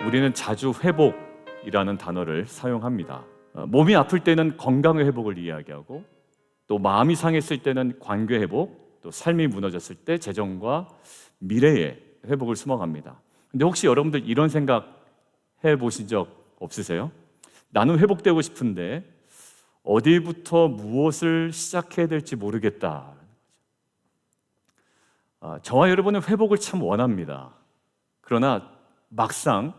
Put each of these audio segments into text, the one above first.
우리는 자주 회복이라는 단어를 사용합니다. 몸이 아플 때는 건강의 회복을 이야기하고, 또 마음이 상했을 때는 관계 회복, 또 삶이 무너졌을 때 재정과 미래의 회복을 수목합니다. 근데 혹시 여러분들 이런 생각 해보신 적 없으세요? 나는 회복되고 싶은데 어디부터 무엇을 시작해야 될지 모르겠다. 저와 여러분은 회복을 참 원합니다. 그러나 막상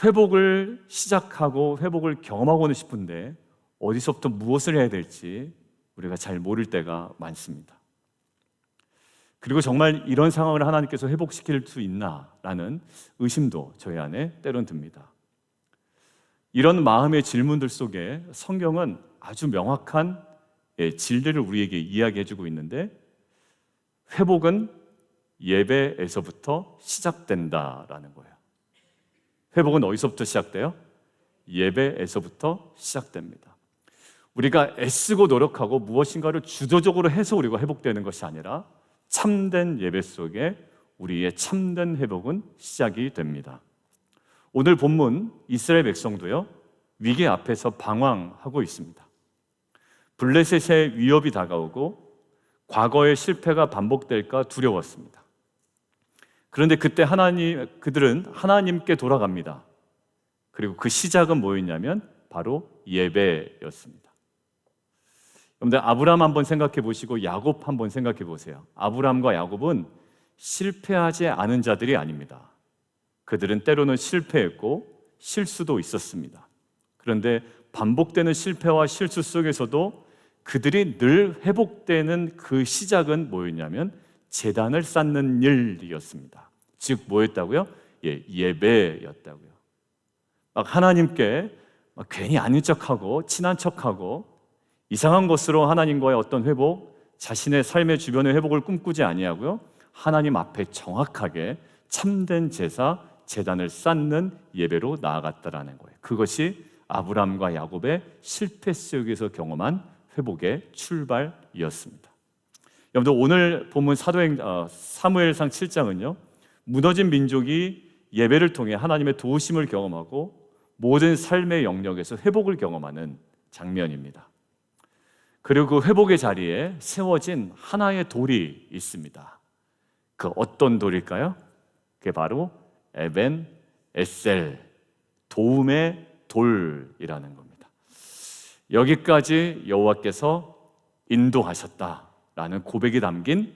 회복을 시작하고 회복을 경험하고는 싶은데 어디서부터 무엇을 해야 될지 우리가 잘 모를 때가 많습니다. 그리고 정말 이런 상황을 하나님께서 회복시킬 수 있나라는 의심도 저희 안에 때론 듭니다. 이런 마음의 질문들 속에 성경은 아주 명확한 진리를 우리에게 이야기해주고 있는데, 회복은 예배에서부터 시작된다라는 거예요. 회복은 어디서부터 시작돼요? 예배에서부터 시작됩니다. 우리가 애쓰고 노력하고 무엇인가를 주도적으로 해서 우리가 회복되는 것이 아니라 참된 예배 속에 우리의 참된 회복은 시작이 됩니다. 오늘 본문 이스라엘 백성도요, 위기 앞에서 방황하고 있습니다. 블레셋의 위협이 다가오고 과거의 실패가 반복될까 두려웠습니다. 그런데 그때 그들은 하나님께 돌아갑니다. 그리고 그 시작은 뭐였냐면 바로 예배였습니다. 여러분들 아브라함 한번 생각해 보시고 야곱 한번 생각해 보세요. 아브라함과 야곱은 실패하지 않은 자들이 아닙니다. 그들은 때로는 실패했고 실수도 있었습니다. 그런데 반복되는 실패와 실수 속에서도 그들이 늘 회복되는 그 시작은 뭐였냐면 제단을 쌓는 일이었습니다. 즉 뭐였다고요? 예배였다고요. 막 하나님께 괜히 아닌 척하고 친한 척하고 이상한 것으로 하나님과의 어떤 회복, 자신의 삶의 주변의 회복을 꿈꾸지 아니하고요, 하나님 앞에 정확하게 참된 제사, 제단을 쌓는 예배로 나아갔다라는 거예요. 그것이 아브라함과 야곱의 실패 속에서 경험한 회복의 출발이었습니다. 여러분들 오늘 본문 사무엘상 7장은요, 무너진 민족이 예배를 통해 하나님의 도우심을 경험하고 모든 삶의 영역에서 회복을 경험하는 장면입니다. 그리고 그 회복의 자리에 세워진 하나의 돌이 있습니다. 그 어떤 돌일까요? 그게 바로 에벤 에셀, 도움의 돌이라는 겁니다. 여기까지 여호와께서 인도하셨다라는 고백이 담긴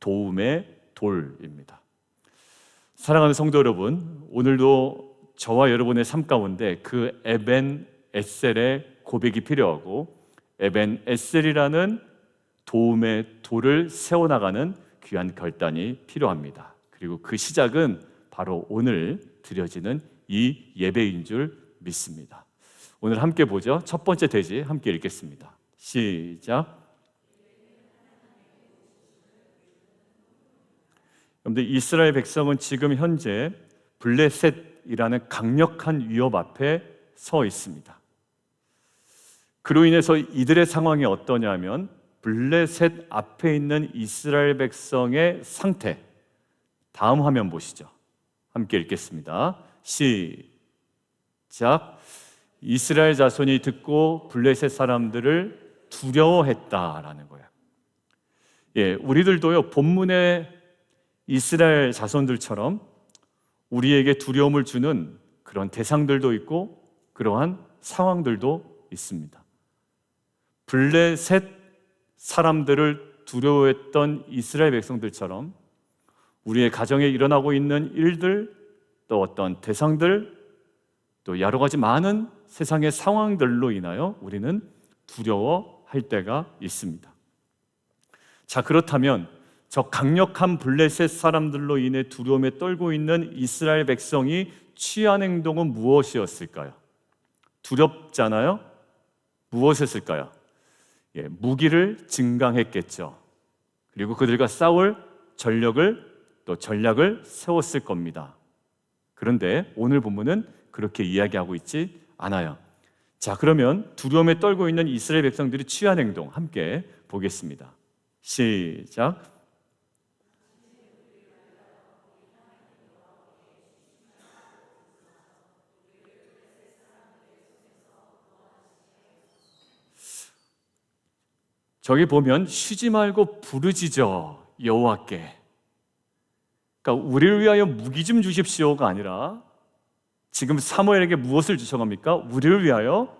도움의 돌입니다. 사랑하는 성도 여러분, 오늘도 저와 여러분의 삶 가운데 그 에벤 에셀의 고백이 필요하고, 에벤 에셀이라는 도움의 돌을 세워나가는 귀한 결단이 필요합니다. 그리고 그 시작은 바로 오늘 드려지는 이 예배인 줄 믿습니다. 오늘 함께 보죠. 첫 번째 대지 함께 읽겠습니다. 시작. 여러분들, 이스라엘 백성은 지금 현재 블레셋이라는 강력한 위협 앞에 서 있습니다. 그로 인해서 이들의 상황이 어떠냐면 블레셋 앞에 있는 이스라엘 백성의 상태, 다음 화면 보시죠. 함께 읽겠습니다. 시작. 이스라엘 자손이 듣고 블레셋 사람들을 두려워했다라는 거예요. 우리들도요, 본문의 이스라엘 자손들처럼 우리에게 두려움을 주는 그런 대상들도 있고 그러한 상황들도 있습니다. 블레셋 사람들을 두려워했던 이스라엘 백성들처럼 우리의 가정에 일어나고 있는 일들, 또 어떤 대상들, 또 여러 가지 많은 세상의 상황들로 인하여 우리는 두려워할 때가 있습니다. 자, 그렇다면 저 강력한 블레셋 사람들로 인해 두려움에 떨고 있는 이스라엘 백성이 취한 행동은 무엇이었을까요? 두렵잖아요? 무엇이었을까요? 무기를 증강했겠죠. 그리고 그들과 싸울 전략을 세웠을 겁니다. 그런데 오늘 본문은 그렇게 이야기하고 있지 않아요. 자, 그러면 두려움에 떨고 있는 이스라엘 백성들이 취한 행동 함께 보겠습니다. 시작. 저기 보면 쉬지 말고 부르짖어 여호와께. 그러니까 우리를 위하여 무기 좀 주십시오가 아니라 지금 사무엘에게 무엇을 요청합니까? 우리를 위하여,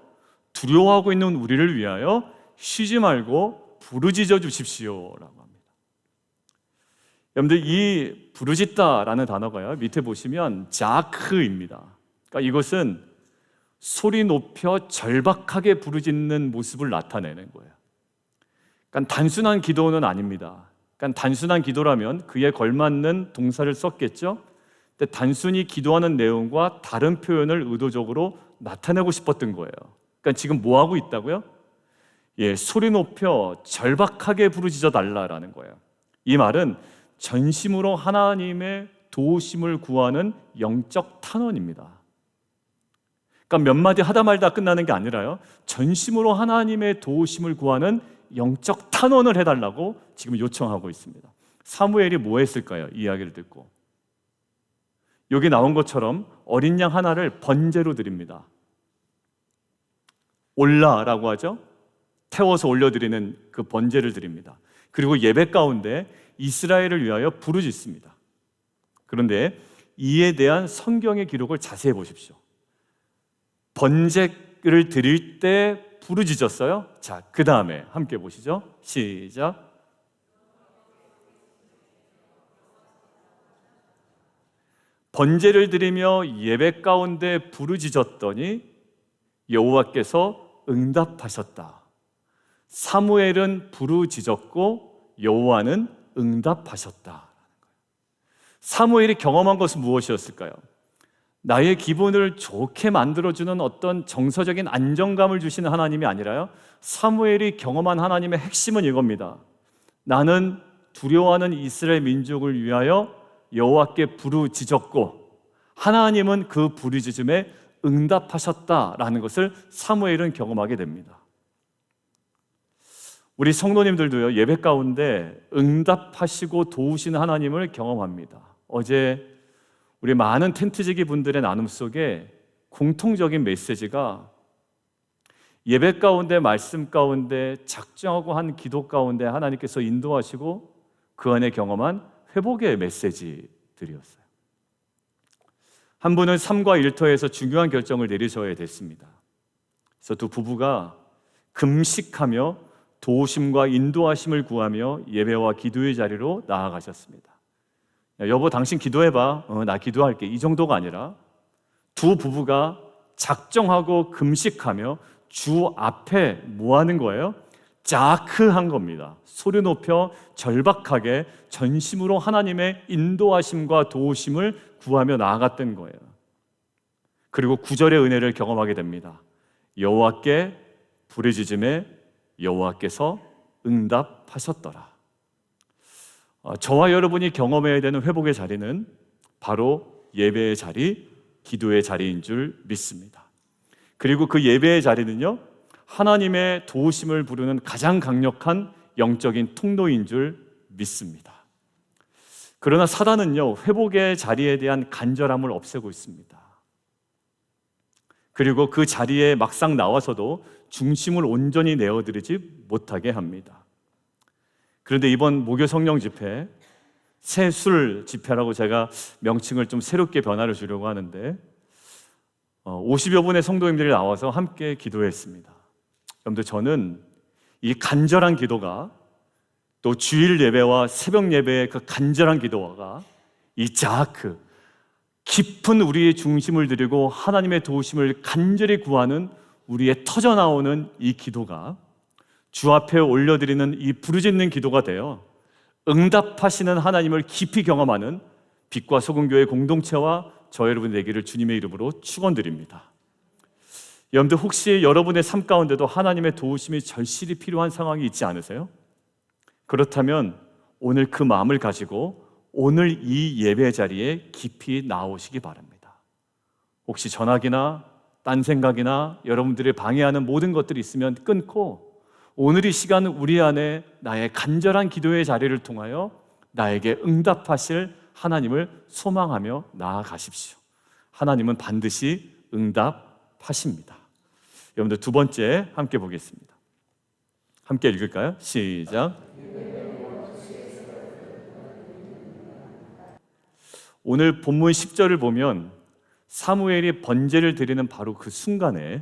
두려워하고 있는 우리를 위하여 쉬지 말고 부르짖어 주십시오라고 합니다. 여러분들, 이 부르짖다라는 단어가요, 밑에 보시면 자크입니다. 그러니까 이것은 소리 높여 절박하게 부르짖는 모습을 나타내는 거예요. 그러니까 단순한 기도는 아닙니다. 그러니까 단순한 기도라면 그에 걸맞는 동사를 썼겠죠. 근데 단순히 기도하는 내용과 다른 표현을 의도적으로 나타내고 싶었던 거예요. 그러니까 지금 뭐 하고 있다고요? 소리 높여 절박하게 부르짖어 달라라는 거예요. 이 말은 전심으로 하나님의 도우심을 구하는 영적 탄원입니다. 그러니까 몇 마디 하다 말다 끝나는 게 아니라요, 전심으로 하나님의 도우심을 구하는 영적 탄원을 해달라고 지금 요청하고 있습니다. 사무엘이 뭐 했을까요? 이 이야기를 듣고 여기 나온 것처럼 어린 양 하나를 번제로 드립니다. 올라라고 하죠. 태워서 올려드리는 그 번제를 드립니다. 그리고 예배 가운데 이스라엘을 위하여 부르짖습니다. 그런데 이에 대한 성경의 기록을 자세히 보십시오. 번제를 드릴 때 부르짖었어요. 자, 그 다음에 함께 보시죠. 시작. 번제를 드리며 예배 가운데 부르짖었더니 여호와께서 응답하셨다. 사무엘은 부르짖었고 여호와는 응답하셨다. 사무엘이 경험한 것은 무엇이었을까요? 나의 기분을 좋게 만들어주는 어떤 정서적인 안정감을 주시는 하나님이 아니라요, 사무엘이 경험한 하나님의 핵심은 이겁니다. 나는 두려워하는 이스라엘 민족을 위하여 여호와께 부르짖었고 하나님은 그 부르짖음에 응답하셨다라는 것을 사무엘은 경험하게 됩니다. 우리 성도님들도요, 예배 가운데 응답하시고 도우시는 하나님을 경험합니다. 어제 우리 많은 텐트지기 분들의 나눔 속에 공통적인 메시지가 예배 가운데, 말씀 가운데, 작정하고 한 기도 가운데 하나님께서 인도하시고 그 안에 경험한 회복의 메시지들이었어요. 한 분은 삶과 일터에서 중요한 결정을 내리셔야 됐습니다. 그래서 두 부부가 금식하며 도우심과 인도하심을 구하며 예배와 기도의 자리로 나아가셨습니다. 여보, 당신 기도해봐. 나 기도할게. 이 정도가 아니라 두 부부가 작정하고 금식하며 주 앞에 뭐 하는 거예요? 자크한 겁니다. 소리 높여 절박하게 전심으로 하나님의 인도하심과 도우심을 구하며 나아갔던 거예요. 그리고 구절의 은혜를 경험하게 됩니다. 여호와께 부르짖음에 여호와께서 응답하셨더라. 저와 여러분이 경험해야 되는 회복의 자리는 바로 예배의 자리, 기도의 자리인 줄 믿습니다. 그리고 그 예배의 자리는요, 하나님의 도우심을 부르는 가장 강력한 영적인 통로인 줄 믿습니다. 그러나 사단은요, 회복의 자리에 대한 간절함을 없애고 있습니다. 그리고 그 자리에 막상 나와서도 중심을 온전히 내어드리지 못하게 합니다. 그런데 이번 목요 성령 집회, 새술 집회라고 제가 명칭을 좀 새롭게 변화를 주려고 하는데 50여 분의 성도님들이 나와서 함께 기도했습니다. 여러분들, 저는 이 간절한 기도가, 또 주일 예배와 새벽 예배의 그 간절한 기도가, 이 자크, 깊은 우리의 중심을 드리고 하나님의 도우심을 간절히 구하는 우리의 터져나오는 이 기도가 주 앞에 올려드리는 이 부르짖는 기도가 되어 응답하시는 하나님을 깊이 경험하는 빛과 소금교회 공동체와 저 여러분 되기를 주님의 이름으로 축원드립니다. 여러분들, 혹시 여러분의 삶 가운데도 하나님의 도우심이 절실히 필요한 상황이 있지 않으세요? 그렇다면 오늘 그 마음을 가지고 오늘 이 예배 자리에 깊이 나오시기 바랍니다. 혹시 전화기나 딴 생각이나 여러분들이 방해하는 모든 것들이 있으면 끊고 오늘 이 시간 우리 안에 나의 간절한 기도의 자리를 통하여 나에게 응답하실 하나님을 소망하며 나아가십시오. 하나님은 반드시 응답하십니다. 여러분들, 두 번째 함께 보겠습니다. 함께 읽을까요? 시작. 오늘 본문 10절을 보면 사무엘이 번제를 드리는 바로 그 순간에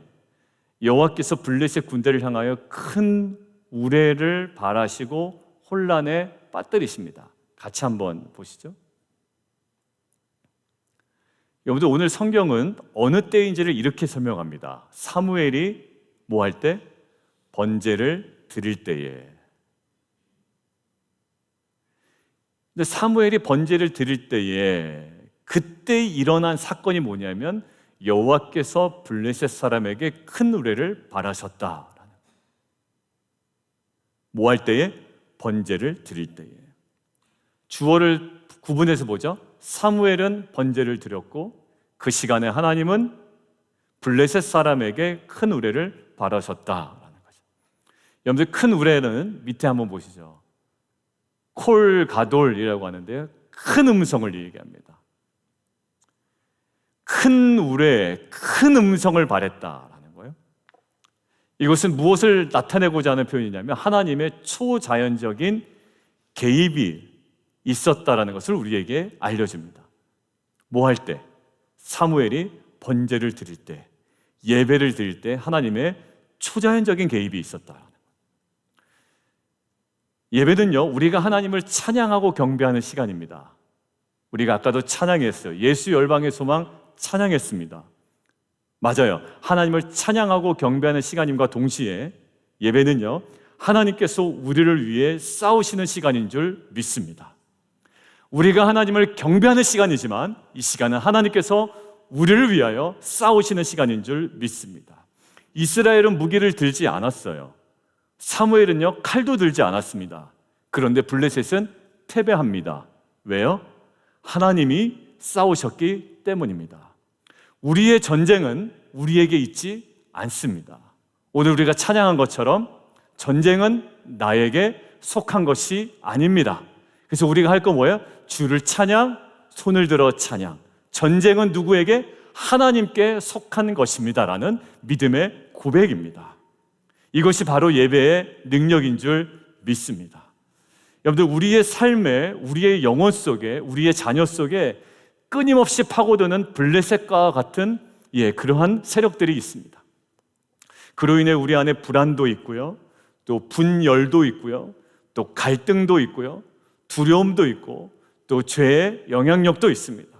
여호와께서 블레셋 군대를 향하여 큰 우레를 발하시고 혼란에 빠뜨리십니다. 같이 한번 보시죠. 여러분들, 오늘 성경은 어느 때인지를 이렇게 설명합니다. 사무엘이 뭐 할 때? 번제를 드릴 때에. 근데 사무엘이 번제를 드릴 때에 그때 일어난 사건이 뭐냐면 여호와께서 블레셋 사람에게 큰 우레를 발하셨다. 뭐 할 때에? 번제를 드릴 때에. 주어를 구분해서 보죠. 사무엘은 번제를 드렸고 그 시간에 하나님은 블레셋 사람에게 큰 우레를 발하셨다라는 거죠. 여러분들, 큰 우레는 밑에 한번 보시죠. 콜가돌이라고 하는데요, 큰 음성을 얘기합니다. 큰 우레, 큰 음성을 발했다라는 거예요. 이것은 무엇을 나타내고자 하는 표현이냐면 하나님의 초자연적인 개입이 있었다라는 것을 우리에게 알려줍니다. 뭐 할 때? 사무엘이 번제를 드릴 때, 예배를 드릴 때 하나님의 초자연적인 개입이 있었다. 예배는요, 우리가 하나님을 찬양하고 경배하는 시간입니다. 우리가 아까도 찬양했어요. 예수 열방의 소망 찬양했습니다. 맞아요. 하나님을 찬양하고 경배하는 시간임과 동시에 예배는요, 하나님께서 우리를 위해 싸우시는 시간인 줄 믿습니다. 우리가 하나님을 경배하는 시간이지만 이 시간은 하나님께서 우리를 위하여 싸우시는 시간인 줄 믿습니다. 이스라엘은 무기를 들지 않았어요. 사무엘은요, 칼도 들지 않았습니다. 그런데 블레셋은 패배합니다. 왜요? 하나님이 싸우셨기 때문입니다. 우리의 전쟁은 우리에게 있지 않습니다. 오늘 우리가 찬양한 것처럼 전쟁은 나에게 속한 것이 아닙니다. 그래서 우리가 할 거 뭐예요? 주를 찬양, 손을 들어 찬양. 전쟁은 누구에게? 하나님께 속한 것입니다라는 믿음의 고백입니다. 이것이 바로 예배의 능력인 줄 믿습니다. 여러분들, 우리의 삶에, 우리의 영혼 속에, 우리의 자녀 속에 끊임없이 파고드는 블레셋과 같은 그러한 세력들이 있습니다. 그로 인해 우리 안에 불안도 있고요, 또 분열도 있고요, 또 갈등도 있고요, 두려움도 있고, 또 죄의 영향력도 있습니다.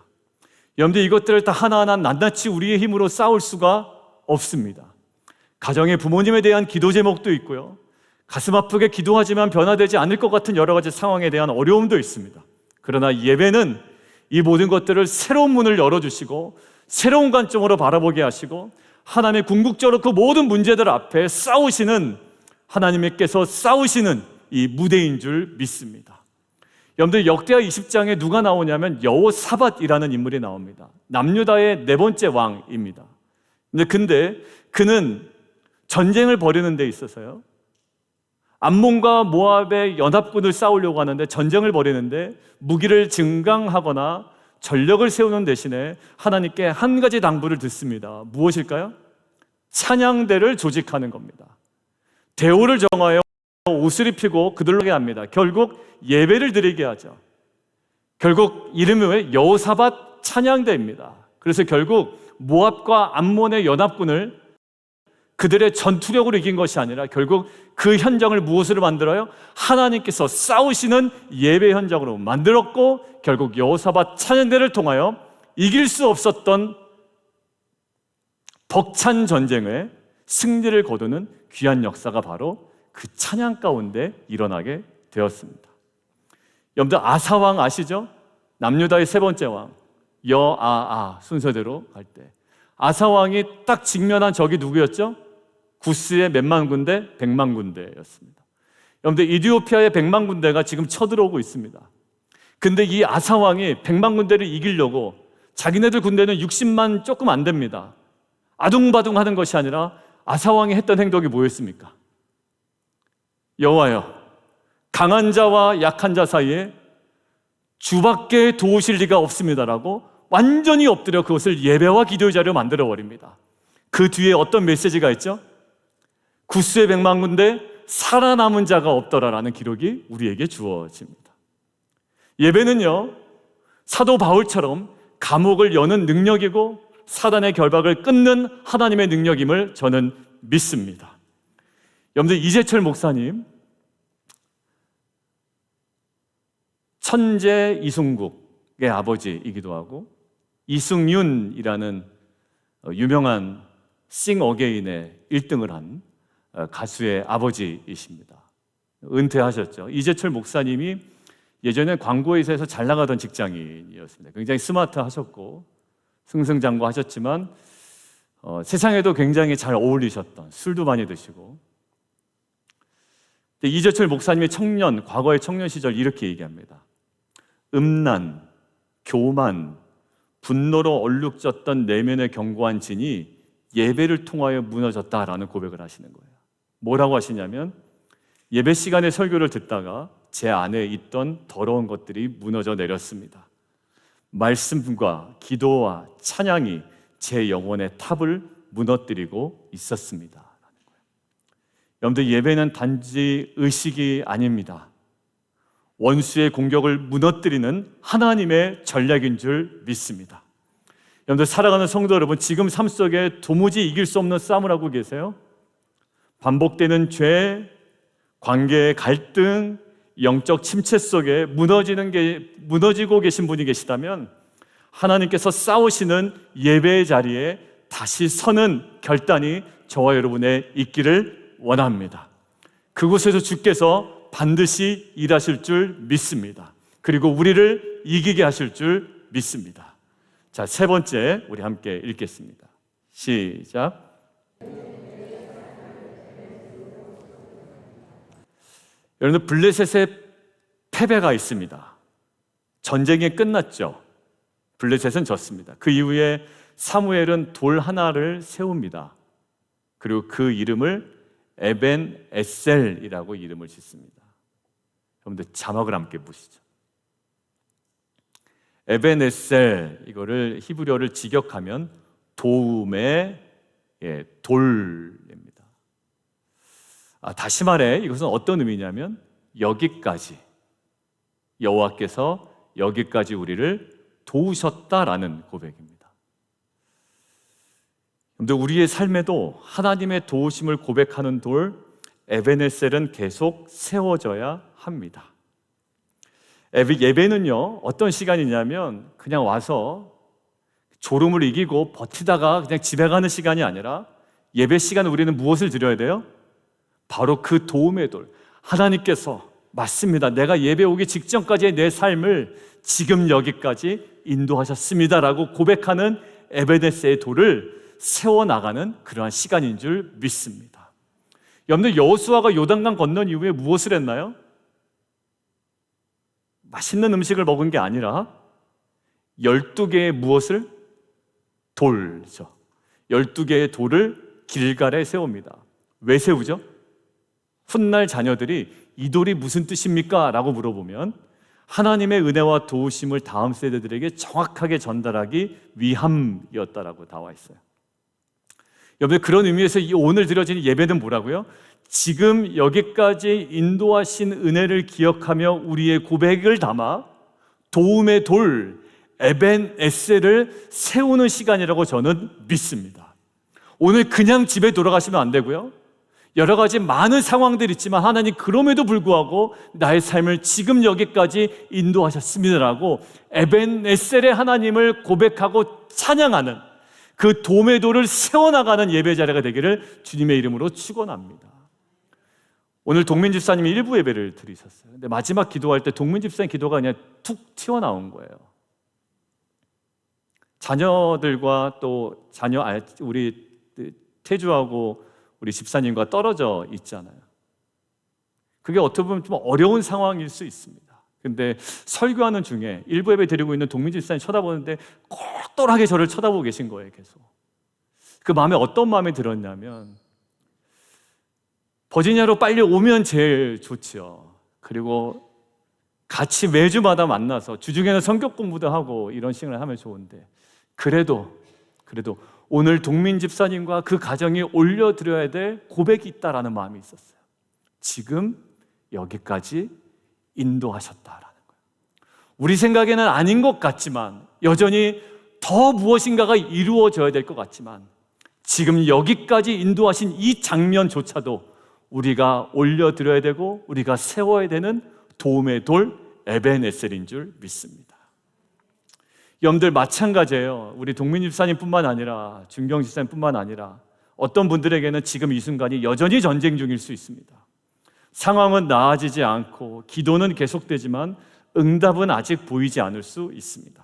여러분들, 이것들을 다 하나하나 낱낱이 우리의 힘으로 싸울 수가 없습니다. 가정의 부모님에 대한 기도 제목도 있고요, 가슴 아프게 기도하지만 변화되지 않을 것 같은 여러 가지 상황에 대한 어려움도 있습니다. 그러나 예배는 이 모든 것들을 새로운 문을 열어주시고 새로운 관점으로 바라보게 하시고 하나님의 궁극적으로 그 모든 문제들 앞에 싸우시는, 하나님께서 싸우시는 이 무대인 줄 믿습니다. 여러분들, 역대하 20장에 누가 나오냐면 여호사밧이라는 인물이 나옵니다. 남유다의 네 번째 왕입니다. 근데 그는 전쟁을 벌이는 데 있어서요, 암몬과 모압의 연합군을 싸우려고 하는데, 전쟁을 벌이는데 무기를 증강하거나 전력을 세우는 대신에 하나님께 한 가지 당부를 듣습니다. 무엇일까요? 찬양대를 조직하는 겁니다. 대오를 정하여 옷을 입히고 그들로 하게 합니다. 결국 예배를 드리게 하죠. 결국 이름이 왜? 여호사밧 찬양대입니다. 그래서 결국 모압과 암몬의 연합군을 그들의 전투력으로 이긴 것이 아니라 결국 그 현장을 무엇으로 만들어요? 하나님께서 싸우시는 예배 현장으로 만들었고, 결국 여호사밧 찬양대를 통하여 이길 수 없었던 벅찬 전쟁에 승리를 거두는 귀한 역사가 바로 그 찬양 가운데 일어나게 되었습니다. 여러분들, 아사왕 아시죠? 남유다의 세 번째 왕, 여아아 순서대로 갈 때 아사왕이 딱 직면한 적이 누구였죠? 구스의 몇만 군대? 100만 군대였습니다. 여러분들, 이디오피아의 100만 군대가 지금 쳐들어오고 있습니다. 근데 이 아사왕이 100만 군대를 이기려고 자기네들 군대는 60만 조금 안 됩니다. 아둥바둥 하는 것이 아니라 아사왕이 했던 행동이 뭐였습니까? 여호와여, 강한 자와 약한 자 사이에 주밖에 도우실 리가 없습니다라고 완전히 엎드려 그것을 예배와 기도의 자리로 만들어버립니다. 그 뒤에 어떤 메시지가 있죠? 구스의 100만 군대, 살아남은 자가 없더라라는 기록이 우리에게 주어집니다. 예배는요, 사도 바울처럼 감옥을 여는 능력이고 사단의 결박을 끊는 하나님의 능력임을 저는 믿습니다. 여러분들, 이재철 목사님, 천재 이승국의 아버지이기도 하고 이승윤이라는 유명한 싱 어게인의 1등을 한 가수의 아버지이십니다. 은퇴하셨죠. 이재철 목사님이 예전에 광고회사에서 잘 나가던 직장인이었습니다. 굉장히 스마트하셨고 승승장구하셨지만 세상에도 굉장히 잘 어울리셨던, 술도 많이 드시고. 이재철 목사님의 과거의 청년 시절 이렇게 얘기합니다. 음란, 교만, 분노로 얼룩졌던 내면의 견고한 진이 예배를 통하여 무너졌다라는 고백을 하시는 거예요. 뭐라고 하시냐면, 예배 시간에 설교를 듣다가 제 안에 있던 더러운 것들이 무너져 내렸습니다. 말씀과 기도와 찬양이 제 영혼의 탑을 무너뜨리고 있었습니다. 여러분들, 예배는 단지 의식이 아닙니다. 원수의 공격을 무너뜨리는 하나님의 전략인 줄 믿습니다. 여러분들, 살아가는 성도 여러분, 지금 삶 속에 도무지 이길 수 없는 싸움을 하고 계세요? 반복되는 죄, 관계의 갈등, 영적 침체 속에 무너지고 계신 분이 계시다면 하나님께서 싸우시는 예배의 자리에 다시 서는 결단이 저와 여러분의 있기를 원합니다. 그곳에서 주께서 반드시 일하실 줄 믿습니다. 그리고 우리를 이기게 하실 줄 믿습니다. 자, 세 번째 우리 함께 읽겠습니다. 시작. 여러분, 블레셋의 패배가 있습니다. 전쟁이 끝났죠. 블레셋은 졌습니다. 그 이후에 사무엘은 돌 하나를 세웁니다. 그리고 그 이름을 에벤 에셀이라고 이름을 짓습니다. 여러분들, 자막을 함께 보시죠. 에벤 에셀, 이거를 히브리어를 직역하면 도움의 돌입니다. 다시 말해, 이것은 어떤 의미냐면 여기까지, 여호와께서 여기까지 우리를 도우셨다라는 고백입니다. 여러분들, 우리의 삶에도 하나님의 도우심을 고백하는 돌 에벤에셀은 계속 세워져야 합니다. 예배는요, 어떤 시간이냐면 그냥 와서 졸음을 이기고 버티다가 그냥 집에 가는 시간이 아니라, 예배 시간에 우리는 무엇을 드려야 돼요? 바로 그 도움의 돌, 하나님께서 맞습니다, 내가 예배 오기 직전까지의 내 삶을 지금 여기까지 인도하셨습니다라고 고백하는 에베네스의 돌을 세워나가는 그러한 시간인 줄 믿습니다. 여러분들, 여호수아가 요단강 건넌 이후에 무엇을 했나요? 맛있는 음식을 먹은 게 아니라 12개의 무엇을? 돌이죠. 12개의 돌을 길갈에 세웁니다. 왜 세우죠? 훗날 자녀들이 이 돌이 무슨 뜻입니까? 라고 물어보면 하나님의 은혜와 도우심을 다음 세대들에게 정확하게 전달하기 위함이었다라고 나와 있어요. 여러분, 그런 의미에서 오늘 드려지는 예배는 뭐라고요? 지금 여기까지 인도하신 은혜를 기억하며 우리의 고백을 담아 도움의 돌 에벤 에셀을 세우는 시간이라고 저는 믿습니다. 오늘 그냥 집에 돌아가시면 안 되고요, 여러 가지 많은 상황들이 있지만 하나님 그럼에도 불구하고 나의 삶을 지금 여기까지 인도하셨습니다라고 에벤 에셀의 하나님을 고백하고 찬양하는 그 도움의 돌을 세워나가는 예배 자리가 되기를 주님의 이름으로 축원합니다. 오늘 동민 집사님이 일부 예배를 드리셨어요. 근데 마지막 기도할 때 동민 집사님 기도가 그냥 툭 튀어나온 거예요. 자녀들과 또 우리 태주하고 우리 집사님과 떨어져 있잖아요. 그게 어떻게 보면 좀 어려운 상황일 수 있습니다. 근데 설교하는 중에 일부 예배 드리고 있는 동민 집사님 쳐다보는데 꼴똘하게 저를 쳐다보고 계신 거예요, 계속. 그 마음에 어떤 마음이 들었냐면, 버지니아로 빨리 오면 제일 좋지요. 그리고 같이 매주마다 만나서 주중에는 성격 공부도 하고 이런 시간을 하면 좋은데, 그래도 오늘 동민 집사님과 그 가정이 올려드려야 될 고백이 있다라는 마음이 있었어요. 지금 여기까지 인도하셨다라는 거예요. 우리 생각에는 아닌 것 같지만, 여전히 더 무엇인가가 이루어져야 될 것 같지만, 지금 여기까지 인도하신 이 장면조차도 우리가 올려드려야 되고 우리가 세워야 되는 도움의 돌 에벤에셀인 줄 믿습니다. 여러분들 마찬가지예요. 우리 동민 집사님뿐만 아니라 준경 집사님뿐만 아니라 어떤 분들에게는 지금 이 순간이 여전히 전쟁 중일 수 있습니다. 상황은 나아지지 않고 기도는 계속되지만 응답은 아직 보이지 않을 수 있습니다.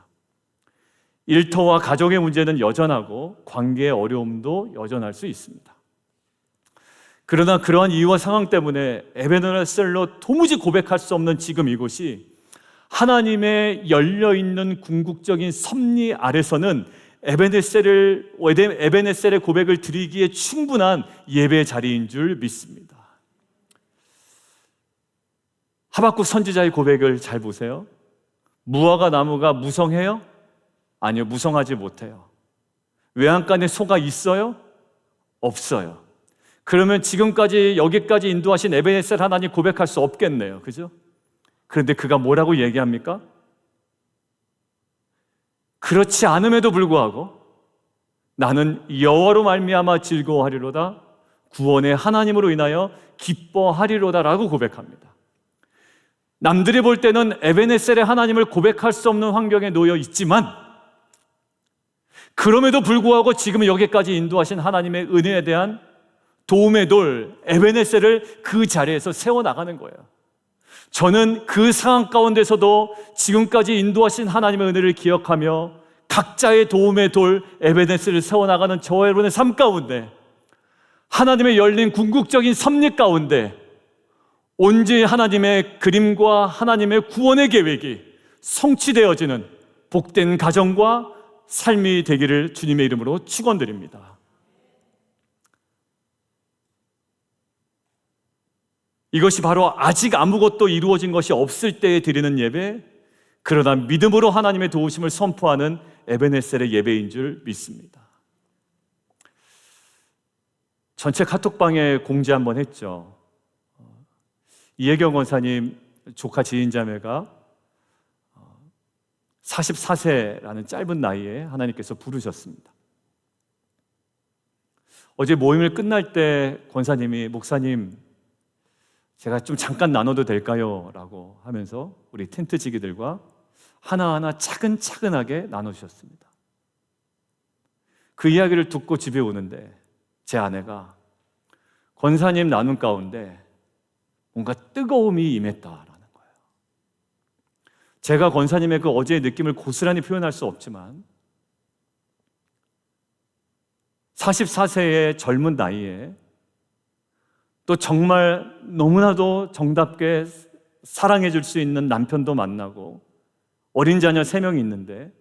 일터와 가족의 문제는 여전하고 관계의 어려움도 여전할 수 있습니다. 그러나 그러한 이유와 상황 때문에 에벤에셀로 도무지 고백할 수 없는 지금 이곳이 하나님의 열려있는 궁극적인 섭리 아래서는 에벤에셀의 고백을 드리기에 충분한 예배 자리인 줄 믿습니다. 하박국 선지자의 고백을 잘 보세요. 무화과 나무가 무성해요? 아니요, 무성하지 못해요. 외양간에 소가 있어요? 없어요. 그러면 지금까지 여기까지 인도하신 에벤에셀 하나님 고백할 수 없겠네요. 그죠? 그런데 그가 뭐라고 얘기합니까? 그렇지 않음에도 불구하고 나는 여호와로 말미암아 즐거워하리로다, 구원의 하나님으로 인하여 기뻐하리로다라고 고백합니다. 남들이 볼 때는 에벤에셀의 하나님을 고백할 수 없는 환경에 놓여 있지만, 그럼에도 불구하고 지금 여기까지 인도하신 하나님의 은혜에 대한 도움의 돌 에벤에셀을 그 자리에서 세워나가는 거예요. 저는 그 상황 가운데서도 지금까지 인도하신 하나님의 은혜를 기억하며 각자의 도움의 돌 에벤에셀을 세워나가는 저와 여러분의 삶 가운데, 하나님의 열린 궁극적인 섭리 가운데 온전히 하나님의 그림과 하나님의 구원의 계획이 성취되어지는 복된 가정과 삶이 되기를 주님의 이름으로 축원드립니다. 이것이 바로 아직 아무것도 이루어진 것이 없을 때에 드리는 예배, 그러나 믿음으로 하나님의 도우심을 선포하는 에벤에셀의 예배인 줄 믿습니다. 전체 카톡방에 공지 한번 했죠. 이혜경 권사님 조카 지인자매가 44세라는 짧은 나이에 하나님께서 부르셨습니다. 어제 모임을 끝날 때 권사님이, 목사님 제가 좀 잠깐 나눠도 될까요? 라고 하면서 우리 텐트지기들과 하나하나 차근차근하게 나누셨습니다. 그 이야기를 듣고 집에 오는데 제 아내가 권사님 나눔 가운데 뭔가 뜨거움이 임했다라는 거예요. 제가 권사님의 그 어제의 느낌을 고스란히 표현할 수 없지만 44세의 젊은 나이에 또 정말 너무나도 정답게 사랑해 줄 수 있는 남편도 만나고 어린 자녀 3명이 있는데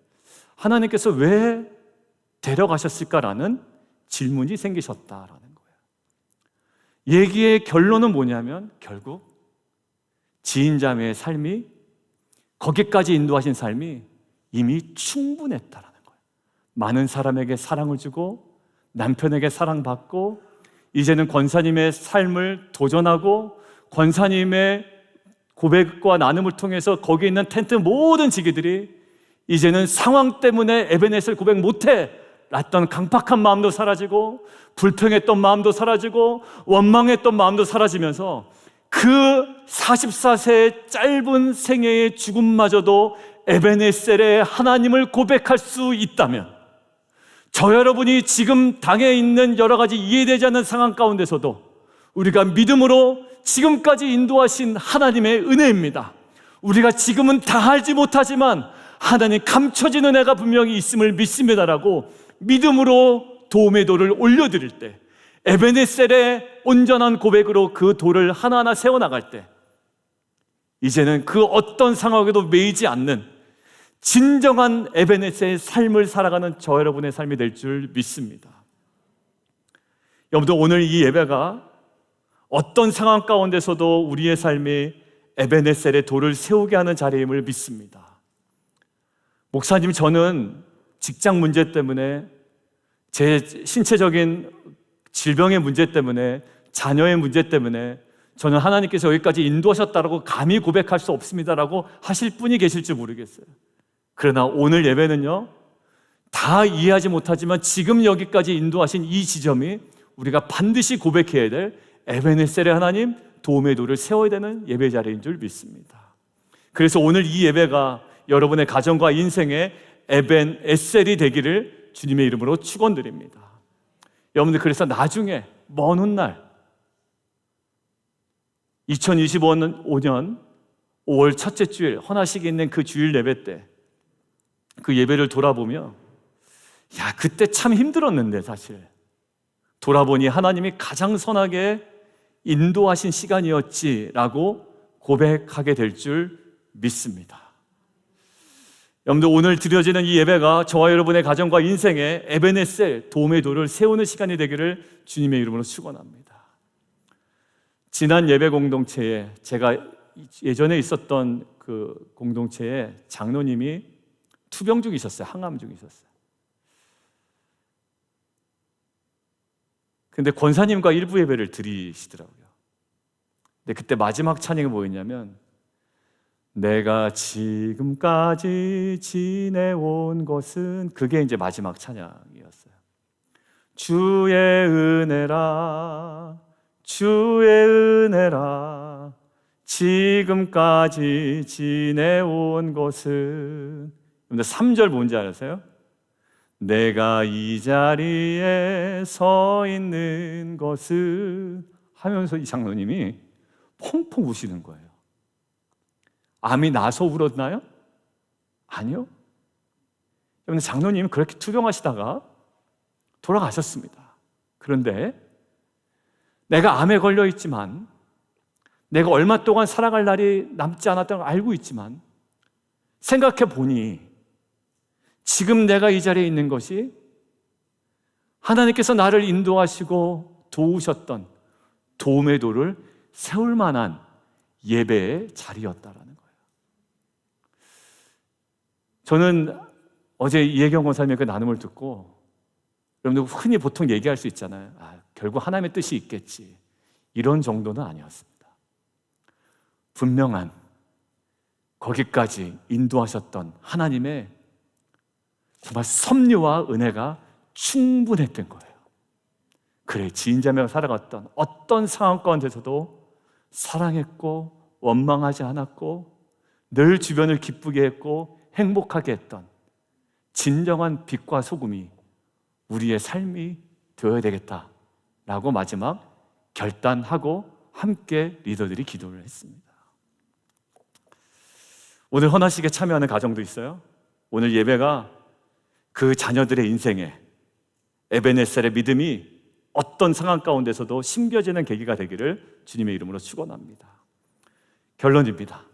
하나님께서 왜 데려가셨을까라는 질문이 생기셨다라는 거예요. 얘기의 결론은 뭐냐면 결국 지인자매의 삶이, 거기까지 인도하신 삶이 이미 충분했다라는 거예요. 많은 사람에게 사랑을 주고 남편에게 사랑받고 이제는 권사님의 삶을 도전하고 권사님의 고백과 나눔을 통해서 거기 있는 텐트 모든 지기들이 이제는 상황 때문에 에벤에셀 고백 못해 놨던 강팍한 마음도 사라지고 불평했던 마음도 사라지고 원망했던 마음도 사라지면서 그 44세의 짧은 생애의 죽음마저도 에벤에셀의 하나님을 고백할 수 있다면, 저 여러분이 지금 당해 있는 여러 가지 이해되지 않는 상황 가운데서도 우리가 믿음으로 지금까지 인도하신 하나님의 은혜입니다. 우리가 지금은 다 알지 못하지만 하나님 감춰진 은혜가 분명히 있음을 믿습니다라고 믿음으로 도움의 돌을 올려드릴 때, 에벤에셀의 온전한 고백으로 그 돌을 하나하나 세워나갈 때, 이제는 그 어떤 상황에도 매이지 않는 진정한 에벤에셀의 삶을 살아가는 저 여러분의 삶이 될 줄 믿습니다. 여러분들, 오늘 이 예배가 어떤 상황 가운데서도 우리의 삶이 에벤에셀의 돌을 세우게 하는 자리임을 믿습니다. 목사님, 저는 직장 문제 때문에, 제 신체적인 질병의 문제 때문에, 자녀의 문제 때문에 저는 하나님께서 여기까지 인도하셨다라고 감히 고백할 수 없습니다라고 하실 분이 계실지 모르겠어요. 그러나 오늘 예배는요, 다 이해하지 못하지만 지금 여기까지 인도하신 이 지점이 우리가 반드시 고백해야 될 에베네셀의 하나님, 도움의 돌을 세워야 되는 예배 자리인 줄 믿습니다. 그래서 오늘 이 예배가 여러분의 가정과 인생의 에벤에셀이 되기를 주님의 이름으로 축원드립니다. 여러분들, 그래서 나중에 먼 훗날 2025년 5월 첫째 주일 헌화식이 있는 그 주일 예배 때 그 예배를 돌아보며 그때 참 힘들었는데 사실 돌아보니 하나님이 가장 선하게 인도하신 시간이었지라고 고백하게 될 줄 믿습니다. 여러분들, 오늘 드려지는 이 예배가 저와 여러분의 가정과 인생에 에베네셀, 도움의 돌을 세우는 시간이 되기를 주님의 이름으로 축원합니다. 지난 예배 공동체에, 제가 예전에 있었던 그 공동체에 장로님이 투병 중이셨어요. 항암 중이셨어요. 근데 권사님과 일부 예배를 드리시더라고요. 근데 그때 마지막 찬양이 뭐였냐면, 내가 지금까지 지내온 것은, 그게 이제 마지막 찬양이었어요. 주의 은혜라, 주의 은혜라, 지금까지 지내온 것은. 근데 3절 뭔지 아세요? 내가 이 자리에 서 있는 것은, 하면서 이 장로님이 펑펑 우시는 거예요. 암이 나서 울었나요? 아니요. 여러분, 장로님은 그렇게 투병하시다가 돌아가셨습니다. 그런데 내가 암에 걸려 있지만, 내가 얼마 동안 살아갈 날이 남지 않았다는 걸 알고 있지만, 생각해 보니 지금 내가 이 자리에 있는 것이 하나님께서 나를 인도하시고 도우셨던 도움의 돌을 세울 만한 예배의 자리였다라는 거예요. 저는 어제 이혜경 권사님의 그 나눔을 듣고, 여러분들 흔히 보통 얘기할 수 있잖아요. 결국 하나님의 뜻이 있겠지. 이런 정도는 아니었습니다. 분명한 거기까지 인도하셨던 하나님의 정말 섭리와 은혜가 충분했던 거예요. 그래, 지인자매가 살아갔던 어떤 상황 가운데서도 사랑했고 원망하지 않았고 늘 주변을 기쁘게 했고 행복하게 했던 진정한 빛과 소금이 우리의 삶이 되어야 되겠다라고 마지막 결단하고 함께 리더들이 기도를 했습니다. 오늘 헌화식에 참여하는 가정도 있어요. 오늘 예배가 그 자녀들의 인생에 에베네셀의 믿음이 어떤 상황 가운데서도 심겨지는 계기가 되기를 주님의 이름으로 축원합니다. 결론입니다.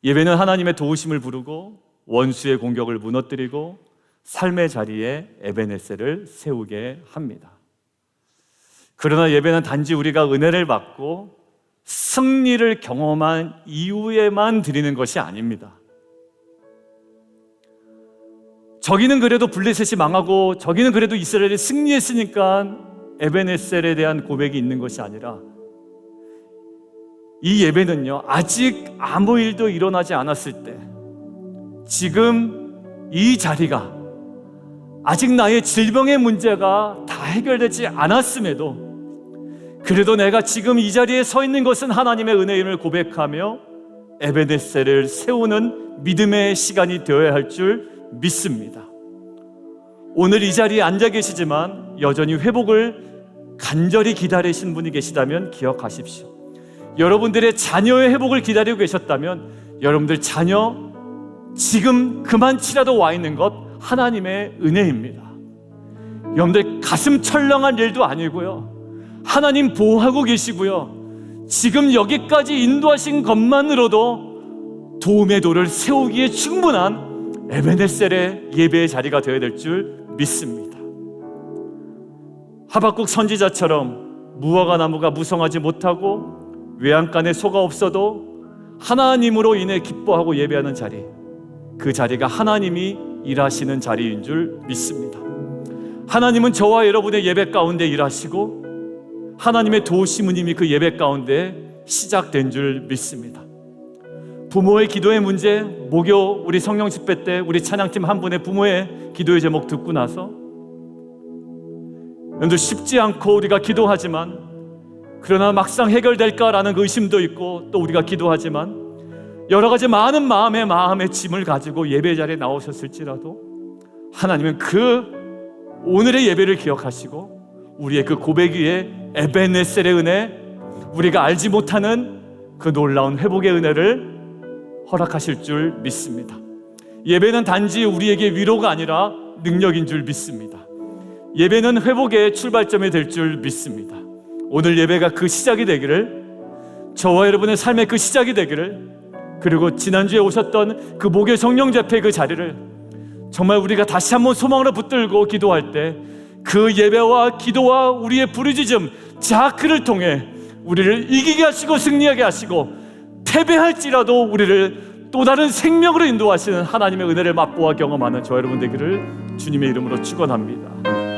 예배는 하나님의 도우심을 부르고 원수의 공격을 무너뜨리고 삶의 자리에 에베네셀을 세우게 합니다. 그러나 예배는 단지 우리가 은혜를 받고 승리를 경험한 이후에만 드리는 것이 아닙니다. 저기는 그래도 블레셋이 망하고 저기는 그래도 이스라엘이 승리했으니까 에베네셀에 대한 고백이 있는 것이 아니라, 이 예배는요, 아직 아무 일도 일어나지 않았을 때, 지금 이 자리가 아직 나의 질병의 문제가 다 해결되지 않았음에도 그래도 내가 지금 이 자리에 서 있는 것은 하나님의 은혜임을 고백하며 에베네셀을 세우는 믿음의 시간이 되어야 할 줄 믿습니다. 오늘 이 자리에 앉아 계시지만 여전히 회복을 간절히 기다리신 분이 계시다면 기억하십시오. 여러분들의 자녀의 회복을 기다리고 계셨다면 여러분들 자녀 지금 그만치라도 와 있는 것 하나님의 은혜입니다. 여러분들 가슴 철렁한 일도 아니고요, 하나님 보호하고 계시고요, 지금 여기까지 인도하신 것만으로도 도움의 돌을 세우기에 충분한 에베네셀의 예배의 자리가 되어야 될 줄 믿습니다. 하박국 선지자처럼 무화과 나무가 무성하지 못하고 외양간에 소가 없어도 하나님으로 인해 기뻐하고 예배하는 자리, 그 자리가 하나님이 일하시는 자리인 줄 믿습니다. 하나님은 저와 여러분의 예배 가운데 일하시고 하나님의 도우심은 이미 그 예배 가운데 시작된 줄 믿습니다. 부모의 기도의 문제, 목요 우리 성령 집회 때 우리 찬양팀 한 분의 부모의 기도의 제목 듣고 나서 여러분들 쉽지 않고 우리가 기도하지만 그러나 막상 해결될까라는 그 의심도 있고 또 우리가 기도하지만 여러 가지 많은 마음의 짐을 가지고 예배 자리에 나오셨을지라도 하나님은 그 오늘의 예배를 기억하시고 우리의 그 고백 위에 에베네셀의 은혜, 우리가 알지 못하는 그 놀라운 회복의 은혜를 허락하실 줄 믿습니다. 예배는 단지 우리에게 위로가 아니라 능력인 줄 믿습니다. 예배는 회복의 출발점이 될 줄 믿습니다. 오늘 예배가 그 시작이 되기를, 저와 여러분의 삶의 그 시작이 되기를, 그리고 지난주에 오셨던 그 목요 성령 집회 그 자리를 정말 우리가 다시 한번 소망으로 붙들고 기도할 때 그 예배와 기도와 우리의 부르짖음, 자크를 통해 우리를 이기게 하시고 승리하게 하시고 패배할지라도 우리를 또 다른 생명으로 인도하시는 하나님의 은혜를 맛보아 경험하는 저 여러분 되기를 주님의 이름으로 축원합니다.